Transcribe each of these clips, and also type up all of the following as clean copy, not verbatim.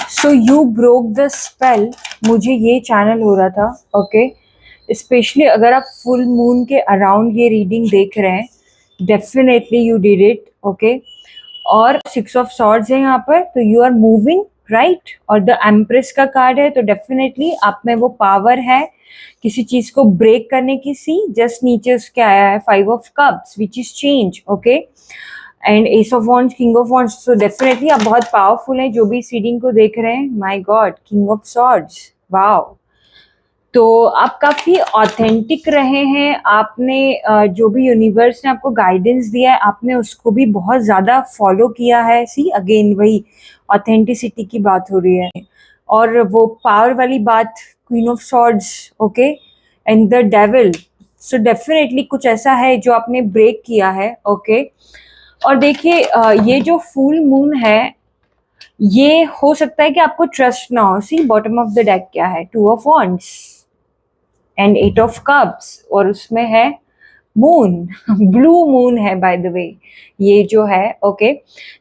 So you broke the spell, मुझे ये channel हो रहा था, ओके। स्पेशली अगर आप फुल मून के अराउंड ये रीडिंग देख रहे हैं, definitely you did it, okay. और 6 ऑफ सॉर्ड्स है यहाँ पर, तो यू आर मूविंग राइट, और द एम्प्रेस का कार्ड है, तो डेफिनेटली आप में वो पावर है किसी चीज को ब्रेक करने की। सी जस्ट नीचे उसके आया है 5 of cups which is change, okay, and S of wands, king of wands. So definitely आप बहुत पावरफुल हैं जो भी इस रीडिंग को देख रहे हैं। My God, king of swords, wow. तो आप काफी ऑथेंटिक रहे हैं, आपने जो भी यूनिवर्स ने आपको गाइडेंस दिया है आपने उसको भी बहुत ज्यादा फॉलो किया है। सी अगेन वही ऑथेंटिसिटी की बात हो रही है, और वो पावर वाली बात, queen of swords, okay, and the devil. So definitely कुछ ऐसा है जो आपने ब्रेक किया है, ओके। और देखिए ये जो फुल मून है, ये हो सकता है कि आपको ट्रस्ट ना हो। सी बॉटम ऑफ द डेक क्या है, 2 of wands and 8 of cups, और उसमें है मून ब्लू मून है बाय द वे ये जो है, ओके।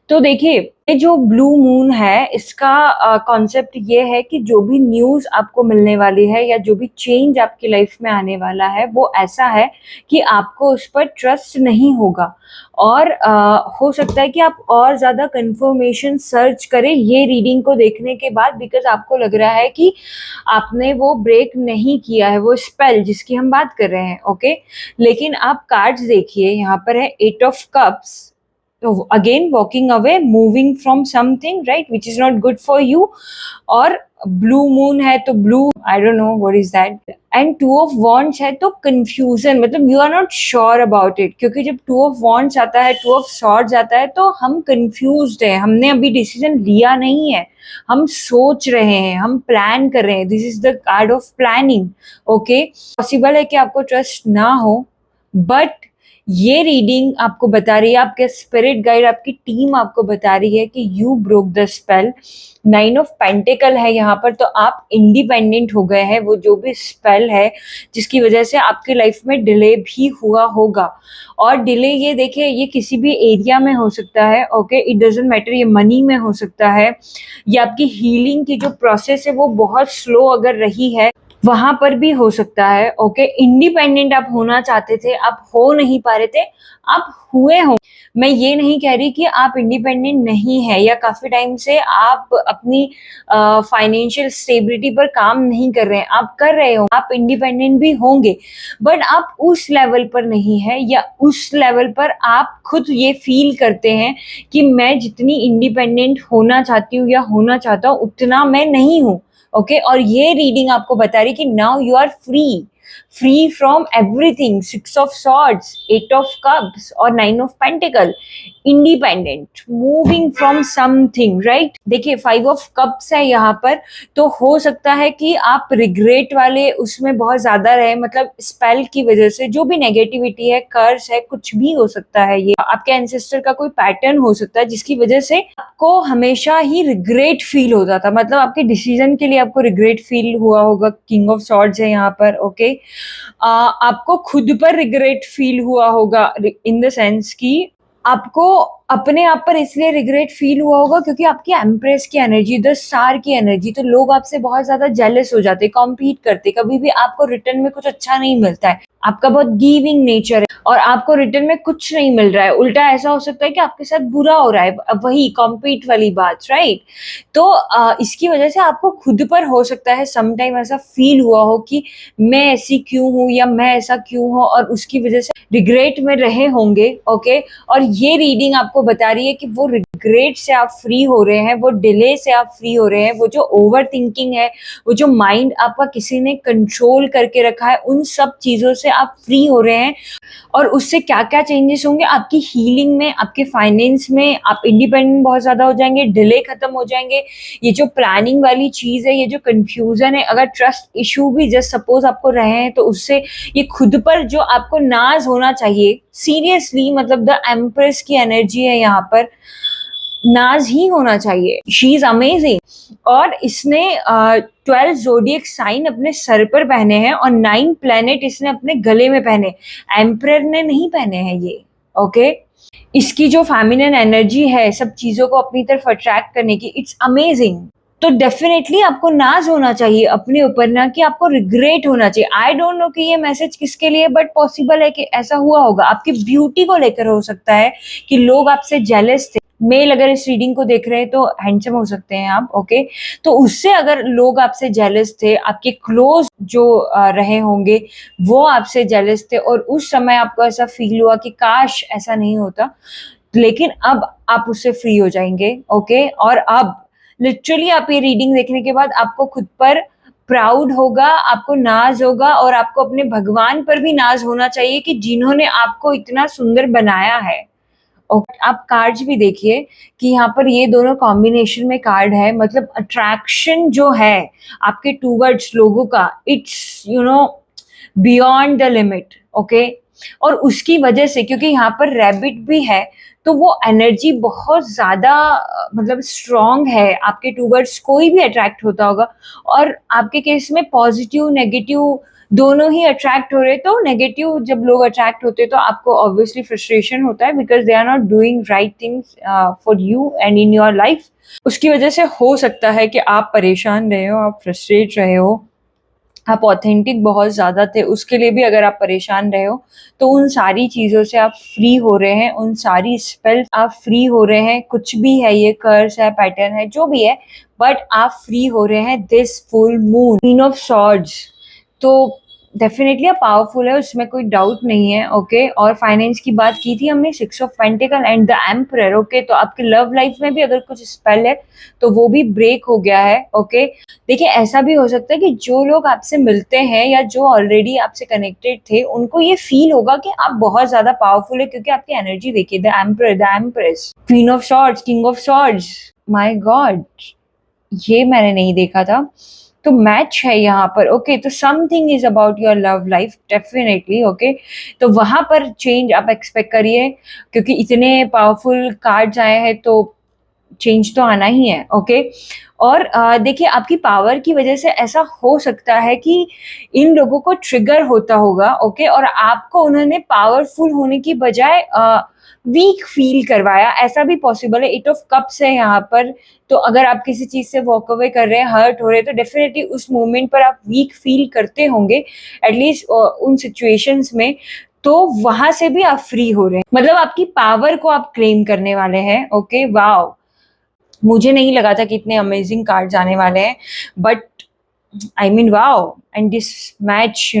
तो देखिए ये जो ब्लू मून है इसका कॉन्सेप्ट ये है कि जो भी न्यूज़ आपको मिलने वाली है या जो भी चेंज आपकी लाइफ में आने वाला है वो ऐसा है कि आपको उस पर ट्रस्ट नहीं होगा, और हो सकता है कि आप और ज़्यादा कंफर्मेशन सर्च करें ये रीडिंग को देखने के बाद, बिकॉज आपको लग रहा है कि आपने वो ब्रेक नहीं किया है, वो स्पेल जिसकी हम बात कर रहे हैं, ओके। लेकिन आप कार्ड्स देखिए, यहाँ पर है 8 ऑफ कप्स, तो again walking away, moving from something right which is not good for you. और ब्लू मून है तो blue, I don't know what is that, and 2 of wands है तो कंफ्यूजन, मतलब you are not sure about it, क्योंकि जब 2 of wands आता है, 2 ऑफ सॉर्ड्स आता है, तो हम कंफ्यूज्ड है, हमने अभी डिसीजन लिया नहीं है, हम सोच रहे हैं, हम प्लान कर रहे हैं। This is the card of planning, okay. Possible है कि आपको ट्रस्ट ना हो, बट ये रीडिंग आपको बता रही है, आपके स्पिरिट गाइड, आपकी टीम आपको बता रही है कि you broke the spell. 9 of pentacle है यहाँ पर, तो आप इंडिपेंडेंट हो गए हैं। वो जो भी स्पेल है जिसकी वजह से आपकी लाइफ में डिले भी हुआ होगा, और डिले ये देखिए ये किसी भी एरिया में हो सकता है, ओके, इट डजेंट मैटर, ये मनी में हो सकता है, या आपकी हीलिंग की जो प्रोसेस है वो बहुत स्लो अगर रही है वहां पर भी हो सकता है, ओके। इंडिपेंडेंट आप होना चाहते थे, आप हो नहीं पा रहे थे, आप हुए हो। मैं ये नहीं कह रही कि आप इंडिपेंडेंट नहीं है या काफी टाइम से आप अपनी फाइनेंशियल स्टेबिलिटी पर काम नहीं कर रहे हैं, आप कर रहे हो, आप इंडिपेंडेंट भी होंगे, बट आप उस लेवल पर नहीं है, या उस लेवल पर आप खुद ये फील करते हैं कि मैं जितनी इंडिपेंडेंट होना चाहती हूँ या होना चाहता हूँ उतना मैं नहीं हूँ, ओके। और ये रीडिंग आपको बता रही कि now you are free, free from everything. 6 of swords, 8 of cups और 9 of pentacle, independent, moving from something right. देखिए 5 ऑफ कप्स है यहाँ पर, तो हो सकता है कि आप रिग्रेट वाले उसमें बहुत ज्यादा रहे, मतलब स्पेल की वजह से जो भी नेगेटिविटी है, कर्स है, कुछ भी हो सकता है, ये आपके एंसेस्टर का कोई पैटर्न हो सकता है जिसकी वजह से आपको हमेशा ही रिग्रेट फील होता था, मतलब आपके डिसीजन के लिए आपको रिग्रेट फील हुआ होगा। किंग ऑफ सॉर्ड्स है यहाँ पर, ओके। आपको खुद पर रिग्रेट फील हुआ होगा, इन द सेंस कि आपको अपने आप पर इसलिए रिग्रेट फील हुआ होगा क्योंकि आपकी एम्प्रेस की एनर्जी, द स्टार की एनर्जी, तो लोग आपसे बहुत ज्यादा जेलस हो जाते, कॉम्पीट करते, कभी भी आपको रिटर्न में कुछ अच्छा नहीं मिलता है, आपका बहुत गिविंग नेचर है और आपको रिटर्न में कुछ नहीं मिल रहा है, उल्टा ऐसा हो सकता है कि आपके साथ बुरा हो रहा है, अब वही कॉम्पीट वाली बात राइट। तो इसकी वजह से आपको खुद पर हो सकता है समटाइम ऐसा फील हुआ हो कि मैं ऐसी क्यों हूँ या मैं ऐसा क्यों हूँ, और उसकी वजह से रिग्रेट में रहे होंगे, ओके। और ये रीडिंग आपको बता रही है कि वो रिग्रेट से आप फ्री हो रहे हैं, वो डिले से आप फ्री हो रहे हैं, वो जो ओवर थिंकिंग है, वो जो माइंड आपका किसी ने कंट्रोल करके रखा है, उन सब चीजों से आप फ्री हो रहे हैं। और उससे क्या क्या चेंजेस होंगे आपकी हीलिंग में, आपके फाइनेंस में, आप इंडिपेंडेंट बहुत ज्यादा हो जाएंगे, डिले खत्म हो जाएंगे। ये जो प्लानिंग वाली चीज है, ये जो कंफ्यूजन है, अगर ट्रस्ट इशू भी जस्ट सपोज आपको रहे हैं तो उससे ये खुद पर जो आपको नाज होना चाहिए, सीरियसली, मतलब द एम्प्रेस की एनर्जी है यहाँ पर, नाज ही होना चाहिए। शी इज अमेजिंग, और इसने 12 जोडियक साइन अपने सर पर पहने हैं और 9 प्लेनेट इसने अपने गले में पहने, एम्परर ने नहीं पहने हैं ये, ओके। इसकी जो फेमिनिन एनर्जी है सब चीजों को अपनी तरफ अट्रैक्ट करने की, इट्स अमेजिंग। तो डेफिनेटली आपको नाज होना चाहिए अपने ऊपर, ना कि आपको रिग्रेट होना चाहिए। आई डोंट नो कि ये मैसेज किसके लिए, बट पॉसिबल है कि ऐसा हुआ होगा। आपकी ब्यूटी को लेकर हो सकता है कि लोग आपसे जेलस थे। मेल अगर इस रीडिंग को देख रहे हैं तो हैंडसम हो सकते हैं आप, ओके। तो उससे अगर लोग आपसे जेलस थे, आपके क्लोज जो रहे होंगे वो आपसे जेलस थे, और उस समय आपको ऐसा फील हुआ कि काश ऐसा नहीं होता, लेकिन अब आप उससे फ्री हो जाएंगे, ओके। और अब लिटरली आप ये रीडिंग देखने के बाद आपको खुद पर प्राउड होगा, आपको नाज होगा, और आपको अपने भगवान पर भी नाज होना चाहिए कि जिन्होंने आपको इतना सुंदर बनाया है। और आप कार्ड्स भी देखिए कि यहाँ पर ये दोनों कॉम्बिनेशन में कार्ड है, मतलब अट्रैक्शन जो है आपके टूवर्ड्स लोगों का, it's beyond the limit, okay. और उसकी वजह से, क्योंकि यहाँ पर रैबिट भी है, तो वो एनर्जी बहुत ज्यादा मतलब स्ट्रॉन्ग है आपके टूवर्ड्स। कोई भी अट्रैक्ट होता होगा, और आपके केस में पॉजिटिव नेगेटिव दोनों ही अट्रैक्ट हो रहे। तो नेगेटिव जब लोग अट्रैक्ट होते हैं तो आपको ऑब्वियसली फ्रस्ट्रेशन होता है, because they are not doing right things for you and in your life. उसकी वजह से हो सकता है कि आप परेशान रहे हो, आप फ्रस्ट्रेट रहे हो, आप ऑथेंटिक बहुत ज़्यादा थे, उसके लिए भी अगर आप परेशान रहे हो, तो उन सारी चीज़ों से आप फ्री हो रहे हैं, उन सारी स्पेल्स आप फ्री हो रहे हैं। कुछ भी है, ये कर्स है, पैटर्न है, जो भी है, बट आप फ्री हो रहे हैं this full moon. Queen of swords, तो डेफिनेटली आप पावरफुल है, उसमें कोई डाउट नहीं है, ओके। और फाइनेंस की बात की थी हमने, 6 of pentacle and the emperor, okay. तो आपके लव लाइफ में भी अगर कुछ स्पेल है तो वो भी ब्रेक हो गया है, ओके। देखिए, ऐसा भी हो सकता है कि जो लोग आपसे मिलते हैं या जो ऑलरेडी आपसे कनेक्टेड थे, उनको ये फील होगा कि आप बहुत ज्यादा पावरफुल है, क्योंकि आपकी एनर्जी देखिए, the emperor, the empress, queen of swords, king of swords, my God, ये मैंने नहीं देखा था। तो मैच है यहाँ पर, ओके। तो something is about your love life definitely, okay. तो वहां पर चेंज आप एक्सपेक्ट करिए, क्योंकि इतने पावरफुल कार्ड्स आए हैं तो चेंज तो आना ही है, ओके। और देखिए, आपकी पावर की वजह से ऐसा हो सकता है कि इन लोगों को ट्रिगर होता होगा, ओके। और आपको उन्होंने पावरफुल होने की बजाय वीक फील करवाया, ऐसा भी पॉसिबल है। 8 ऑफ कप्स है यहाँ पर। तो अगर आप किसी चीज से वॉक अवे कर रहे हैं, हर्ट हो रहे हैं, तो डेफिनेटली उस मोमेंट पर आप वीक फील करते होंगे, एटलीस्ट उन सिचुएशंस में। तो वहां से भी आप फ्री हो रहे हैं, मतलब आपकी पावर को आप क्लेम करने वाले हैं, ओके। वाओ, मुझे नहीं लगा था कि इतने अमेजिंग कार्ड्स आने वाले हैं, but I mean wow, and this match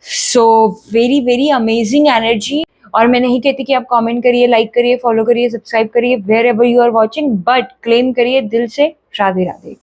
so very very amazing energy. और मैं नहीं कहती कि आप कमेंट करिए, लाइक करिए, फॉलो करिए, सब्सक्राइब करिए wherever you are watching, but claim करिए दिल से, राधे राधे।